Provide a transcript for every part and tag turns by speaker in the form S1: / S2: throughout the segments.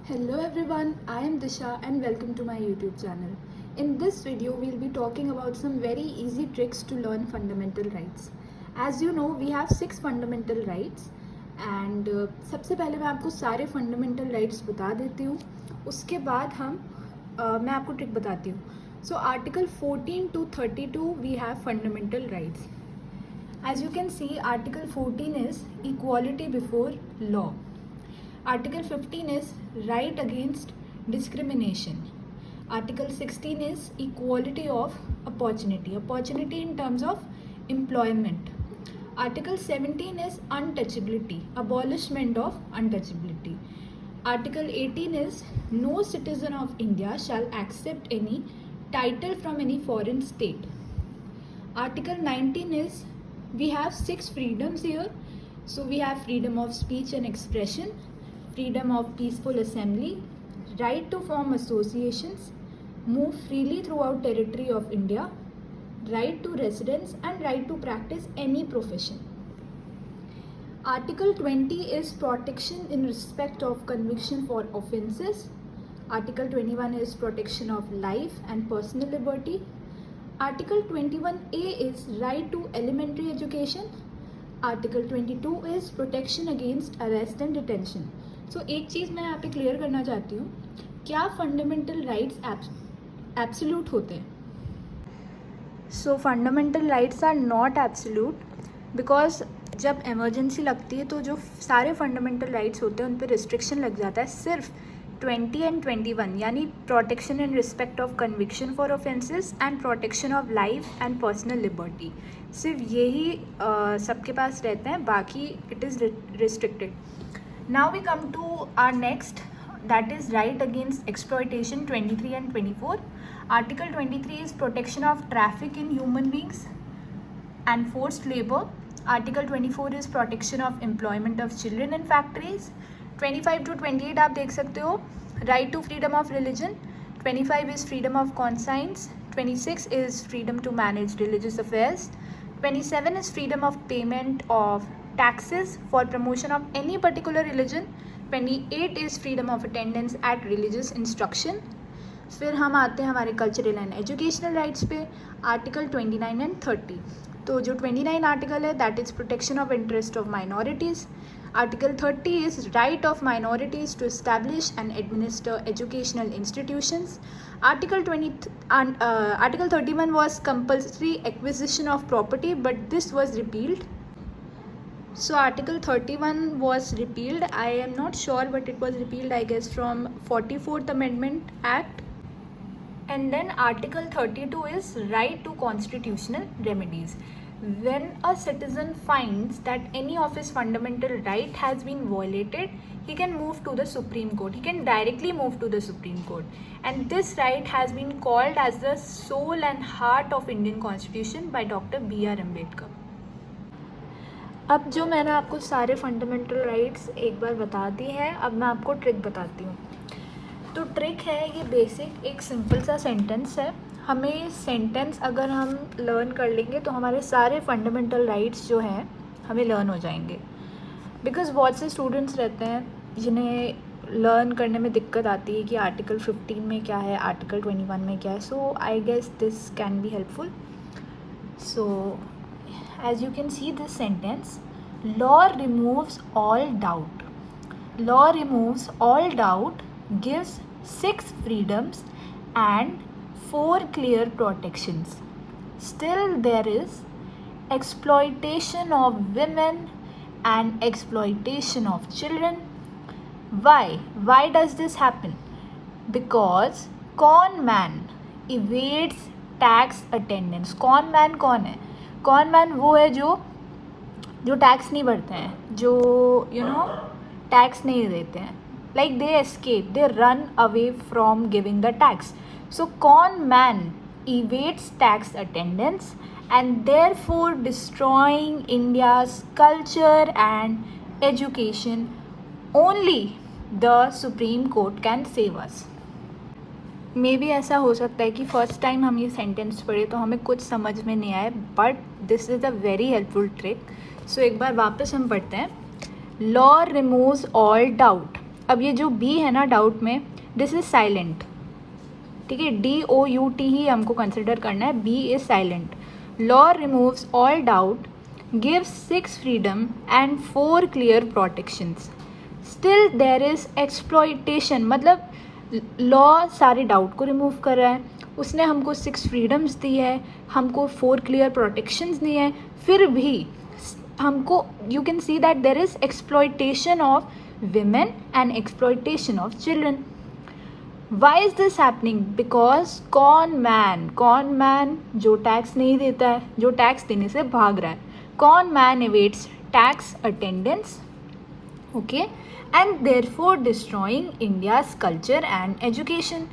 S1: Hello everyone, I am Disha and welcome to my YouTube channel. In this video, we'll be talking about some very easy tricks to learn fundamental rights. As you know, we have 6 fundamental rights and सबसे पहले मैं आपको सारे fundamental rights बता देती हूँ. उसके बाद मैं आपको ट्रिक बताती हूँ. So Article 14 to 32 we have fundamental rights. As you can see, Article 14 is equality before law. Article 15 is right against discrimination. Article 16 is equality of opportunity in terms of employment. Article 17 is untouchability, abolishment of untouchability. Article 18 is no citizen of India shall accept any title from any foreign state. Article 19 is we have 6 freedoms here. So we have freedom of speech and expression, freedom of peaceful assembly, right to form associations, move freely throughout territory of India, right to residence and right to practice any profession. Article 20 is protection in respect of conviction for offences. Article 21 is protection of life and personal liberty. Article 21A is right to elementary education. Article 22 is protection against arrest and detention. So एक चीज़ मैं यहाँ पे clear करना चाहती हूँ, क्या fundamental rights absolute होते हैं? So fundamental rights are not absolute because जब इमरजेंसी लगती है तो जो सारे फंडामेंटल राइट्स होते हैं उन पर रिस्ट्रिक्शन लग जाता है. सिर्फ 20 एंड 21 यानी protection in respect of conviction for offences and protection of life and personal liberty, सिर्फ यही सबके पास रहते हैं, बाकी it is restricted. Now we come to our next, that is right against exploitation 23 and 24. Article 23 is protection of traffic in human beings and forced labor. Article 24 is protection of employment of children in factories. 25 to 28 आप देख सकते हो, right to freedom of religion. 25 is freedom of conscience. 26 is freedom to manage religious affairs. 27 is freedom of payment of taxes for promotion of any particular religion. 28 is freedom of attendance at religious instruction. फिर हम आते हैं हमारे cultural and educational rights पे, article 29 and 30. तो जो 29 article है that is protection of interest of minorities. Article 30 is right of minorities to establish and administer educational institutions. Article 31 was compulsory acquisition of property but this was repealed. So Article 31 was repealed. I am not sure but it was repealed I guess from 44th Amendment Act. And then Article 32 is right to constitutional remedies. When a citizen finds that any of his fundamental right has been violated, he can move to the Supreme Court. He can directly move to the Supreme Court. And this right has been called as the soul and heart of Indian Constitution by Dr. B.R. Ambedkar. अब जो मैंने आपको सारे fundamental rights एक बार बता दी हैं, अब मैं आपको ट्रिक बताती हूँ. तो ट्रिक है ये बेसिक एक सिंपल सा सेंटेंस है. हमें सेंटेंस अगर हम लर्न कर लेंगे तो हमारे सारे फंडामेंटल राइट्स जो हैं हमें लर्न हो जाएंगे. बिकॉज बहुत से स्टूडेंट्स रहते हैं जिन्हें लर्न करने में दिक्कत आती है कि आर्टिकल 15 में क्या है, आर्टिकल 21 में क्या है. So I guess this can be helpful. So as you can see this sentence, law removes all doubt. Law removes all doubt, gives 6 freedoms and 4 clear protections. Still there is exploitation of women and exploitation of children. Why does this happen? Because con man evades tax attendance. con man कौन है? Cone man वो है जो tax नहीं भरते हैं, जो tax नहीं देते हैं. Like they escape, they run away from giving the tax. So con man evades tax attendance and therefore destroying India's culture and education. Only the supreme court can save us. Maybe ऐसा हो सकता है कि first time हम ये sentence पढ़े तो हमें कुछ समझ में नहीं आए, but this is a very helpful trick. So एक बार वापस हम पढ़ते हैं. Law removes all doubt. अब ये जो बी है ना डाउट में, दिस इज साइलेंट, ठीक है, DOUT ही हमको कंसिडर करना है, B is silent. Law removes all doubt, gives 6 freedom and 4 clear protections. Still there is exploitation, मतलब लॉ सारे डाउट को रिमूव कर रहा है, उसने हमको 6 फ्रीडम्स दी है, हमको 4 क्लियर प्रोटेक्शंस दी है, फिर भी हमको you can see that there is exploitation of women and exploitation of children. Why is this happening? Because con man जो टैक्स नहीं देता है, जो टैक्स देने से भाग रहा है, con man evades tax attendance, okay, and therefore destroying India's culture and education.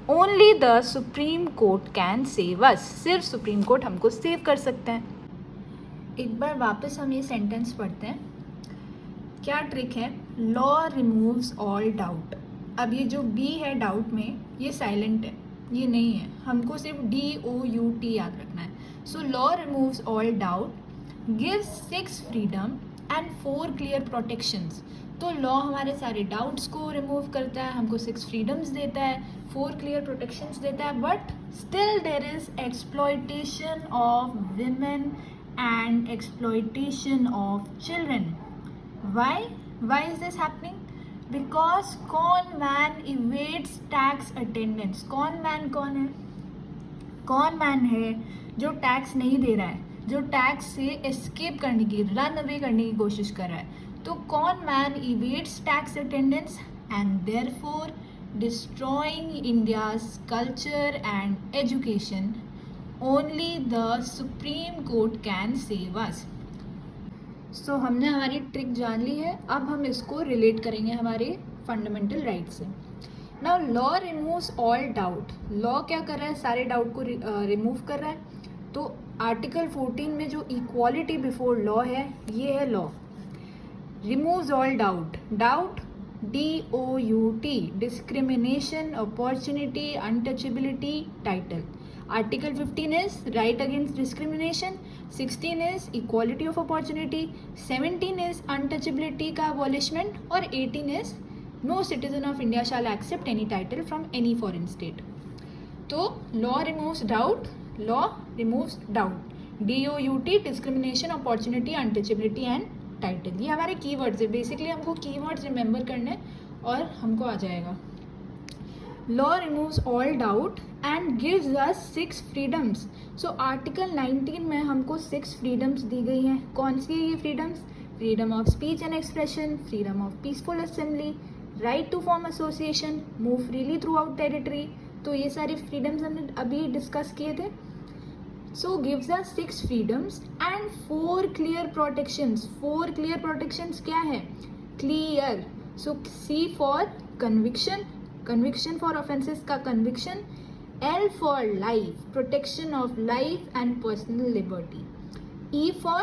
S1: Only the Supreme Court can save us. सिर्फ सुप्रीम कोर्ट हमको सेव कर सकते हैं. एक बार वापस हम ये सेंटेंस पढ़ते हैं. क्या ट्रिक है? Law removes all doubt. अब ये जो बी है डाउट में, ये साइलेंट है, ये नहीं है, हमको सिर्फ DOUT याद रखना है. So law removes all doubt, gives 6 freedom and 4 clear protections. तो लॉ हमारे सारे डाउट्स को रिमूव करता है, हमको 6 फ्रीडम्स देता है, 4 क्लियर प्रोटेक्शंस देता है, but still there is exploitation of women and exploitation of children. Why is this happening? Because con man evades tax attendance. Con man कौन है? Con man है जो टैक्स नहीं दे रहा है, जो टैक्स से एस्केप करने की, रन अवे करने की कोशिश कर रहा है. तो con man evades tax attendance and therefore destroying India's culture and education. Only the Supreme Court can save us. सो हमने हमारी ट्रिक जान ली है, अब हम इसको रिलेट करेंगे हमारे फंडामेंटल राइट से. Now law removes all doubt. Law क्या कर रहा है? सारे डाउट को रिमूव कर रहा है. तो आर्टिकल 14 में जो इक्वालिटी बिफोर लॉ है, ये है law. Removes all doubt. Doubt DOUT, discrimination, opportunity, untouchability, title. Article 15 is right against discrimination, 16 is equality of opportunity, 17 is untouchability का abolishment और 18 is no citizen of India shall accept any title from any foreign state. तो law removes doubt, DOUT, discrimination, opportunity, untouchability and title. ये हमारे keywords है. Basically हमको keywords remember करने और हमको आ जाएगा. Law removes all doubt and gives us 6 freedoms. So article 19 में हमको 6 freedoms दी गई हैं. कौन सी है ये freedoms? Freedom of speech and expression, freedom of peaceful assembly, right to form association, move freely throughout territory. तो ये सारी freedoms हमने अभी डिस्कस किए थे. So gives us 6 freedoms and 4 clear protections. 4 clear protections क्या है? Clear. So C for conviction, conviction for offenses का conviction. L for life, protection of life and personal liberty. E for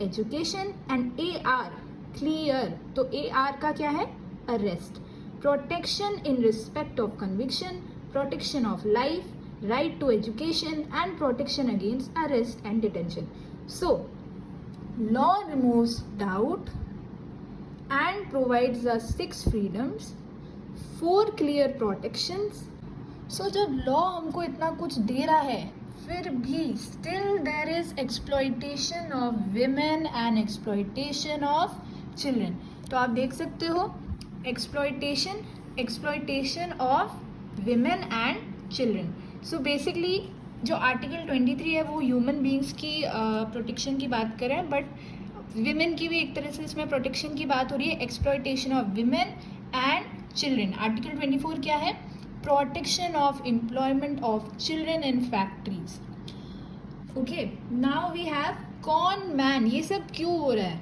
S1: education and AR clear. तो AR का क्या है? Arrest. Protection in respect of conviction, protection of life, right to education and protection against arrest and detention. So law removes doubt and provides us 6 freedoms, 4 clear protections. So जब law हमको इतना कुछ दे रहा है, फिर भी still there is exploitation of women and exploitation of children. तो आप देख सकते हो exploitation of women and children. So basically जो आर्टिकल 23 है वो ह्यूमन बींग्स की प्रोटेक्शन की बात कर रहे हैं, बट विमेन की भी एक तरह से इसमें प्रोटेक्शन की बात हो रही है. Exploitation of women and children. Article 24 क्या है? Protection of employment of children in factories. Okay, now we have con man. ये सब क्यों हो रहा है?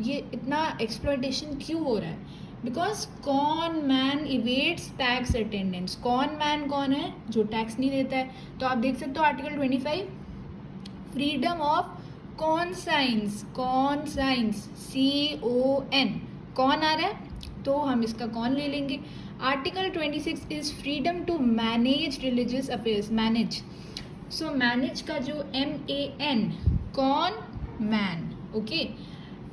S1: ये इतना एक्सप्लॉइटेशन क्यों हो रहा है? Because con man evades tax attendance. Con man कौन है? जो टैक्स नहीं देता है. तो आप देख सकते हो article 25, freedom of conscience. Conscience CON. कौन आ रहा है तो हम इसका कौन ले लेंगे. Article 26 is freedom to manage religious affairs. Manage. So manage का जो MAN, con man. Okay,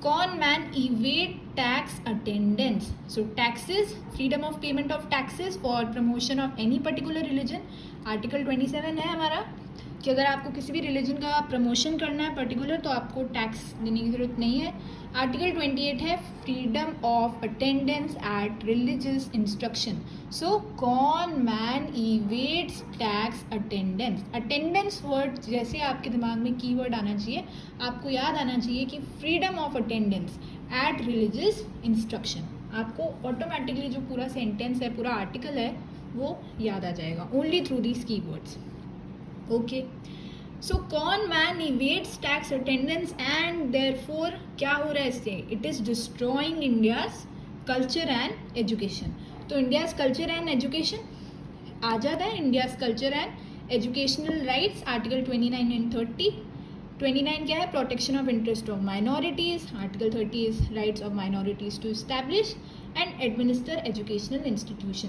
S1: con man evade tax attendance. So taxes, freedom of payment of taxes for promotion of any particular religion. Article 27 है हमारा कि अगर आपको किसी भी religion का प्रमोशन करना है पर्टिकुलर तो आपको टैक्स देने की ज़रूरत नहीं है. आर्टिकल 28 है freedom of attendance at religious instruction. So con man evades tax attendance. Attendance word जैसे आपके दिमाग में कीवर्ड आना चाहिए, आपको याद आना चाहिए कि freedom of attendance at religious instruction. आपको ऑटोमेटिकली जो पूरा सेंटेंस है, पूरा आर्टिकल है, वो याद आ जाएगा only through these keywords. Okay, so con man evades tax attendance and therefore क्या हो रहा है इससे? It is destroying India's culture and education. तो इंडियाज कल्चर एंड एजुकेशन आ जाता है. India's culture and educational rights article 29 and 30. 29 क्या है? Protection of interest of minorities. Article 30 is rights of minorities to establish and administer educational institution.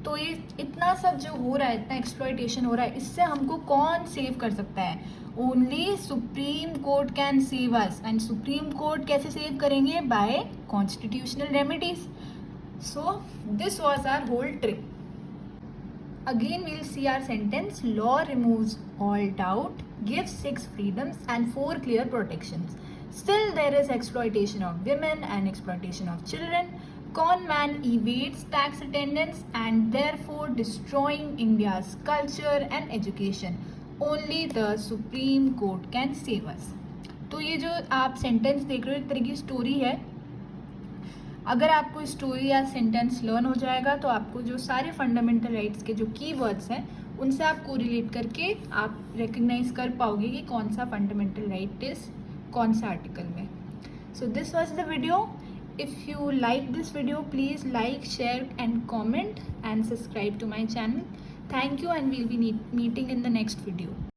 S1: तो ये इतना सब जो हो रहा है, इतना एक्सप्लॉयटेशन हो रहा है, इससे हमको कौन सेव कर सकता है? Only Supreme court can save us. And Supreme Court कैसे सेव करेंगे? By constitutional remedies. So this was our whole trick. Again we'll see our sentence. Law removes all doubt, gives 6 freedoms and 4 clear protections. Still there is exploitation of women and exploitation of children. Con man evades tax attendance and therefore destroying India's culture and education. Only the Supreme Court can save us. तो ये जो आप sentence देख रहे हो, एक तरह की स्टोरी है. अगर आपको स्टोरी या सेंटेंस लर्न हो जाएगा तो आपको जो सारे फंडामेंटल राइट्स के जो कीवर्ड्स हैं उनसे आप कोरिलेट करके आप रिकग्नाइज कर पाओगे कि कौन सा फंडामेंटल राइट इज कौन सा आर्टिकल में. So this was the video. If you like this video please like, share and comment and subscribe to my channel. Thank you and we'll be meeting in the next video.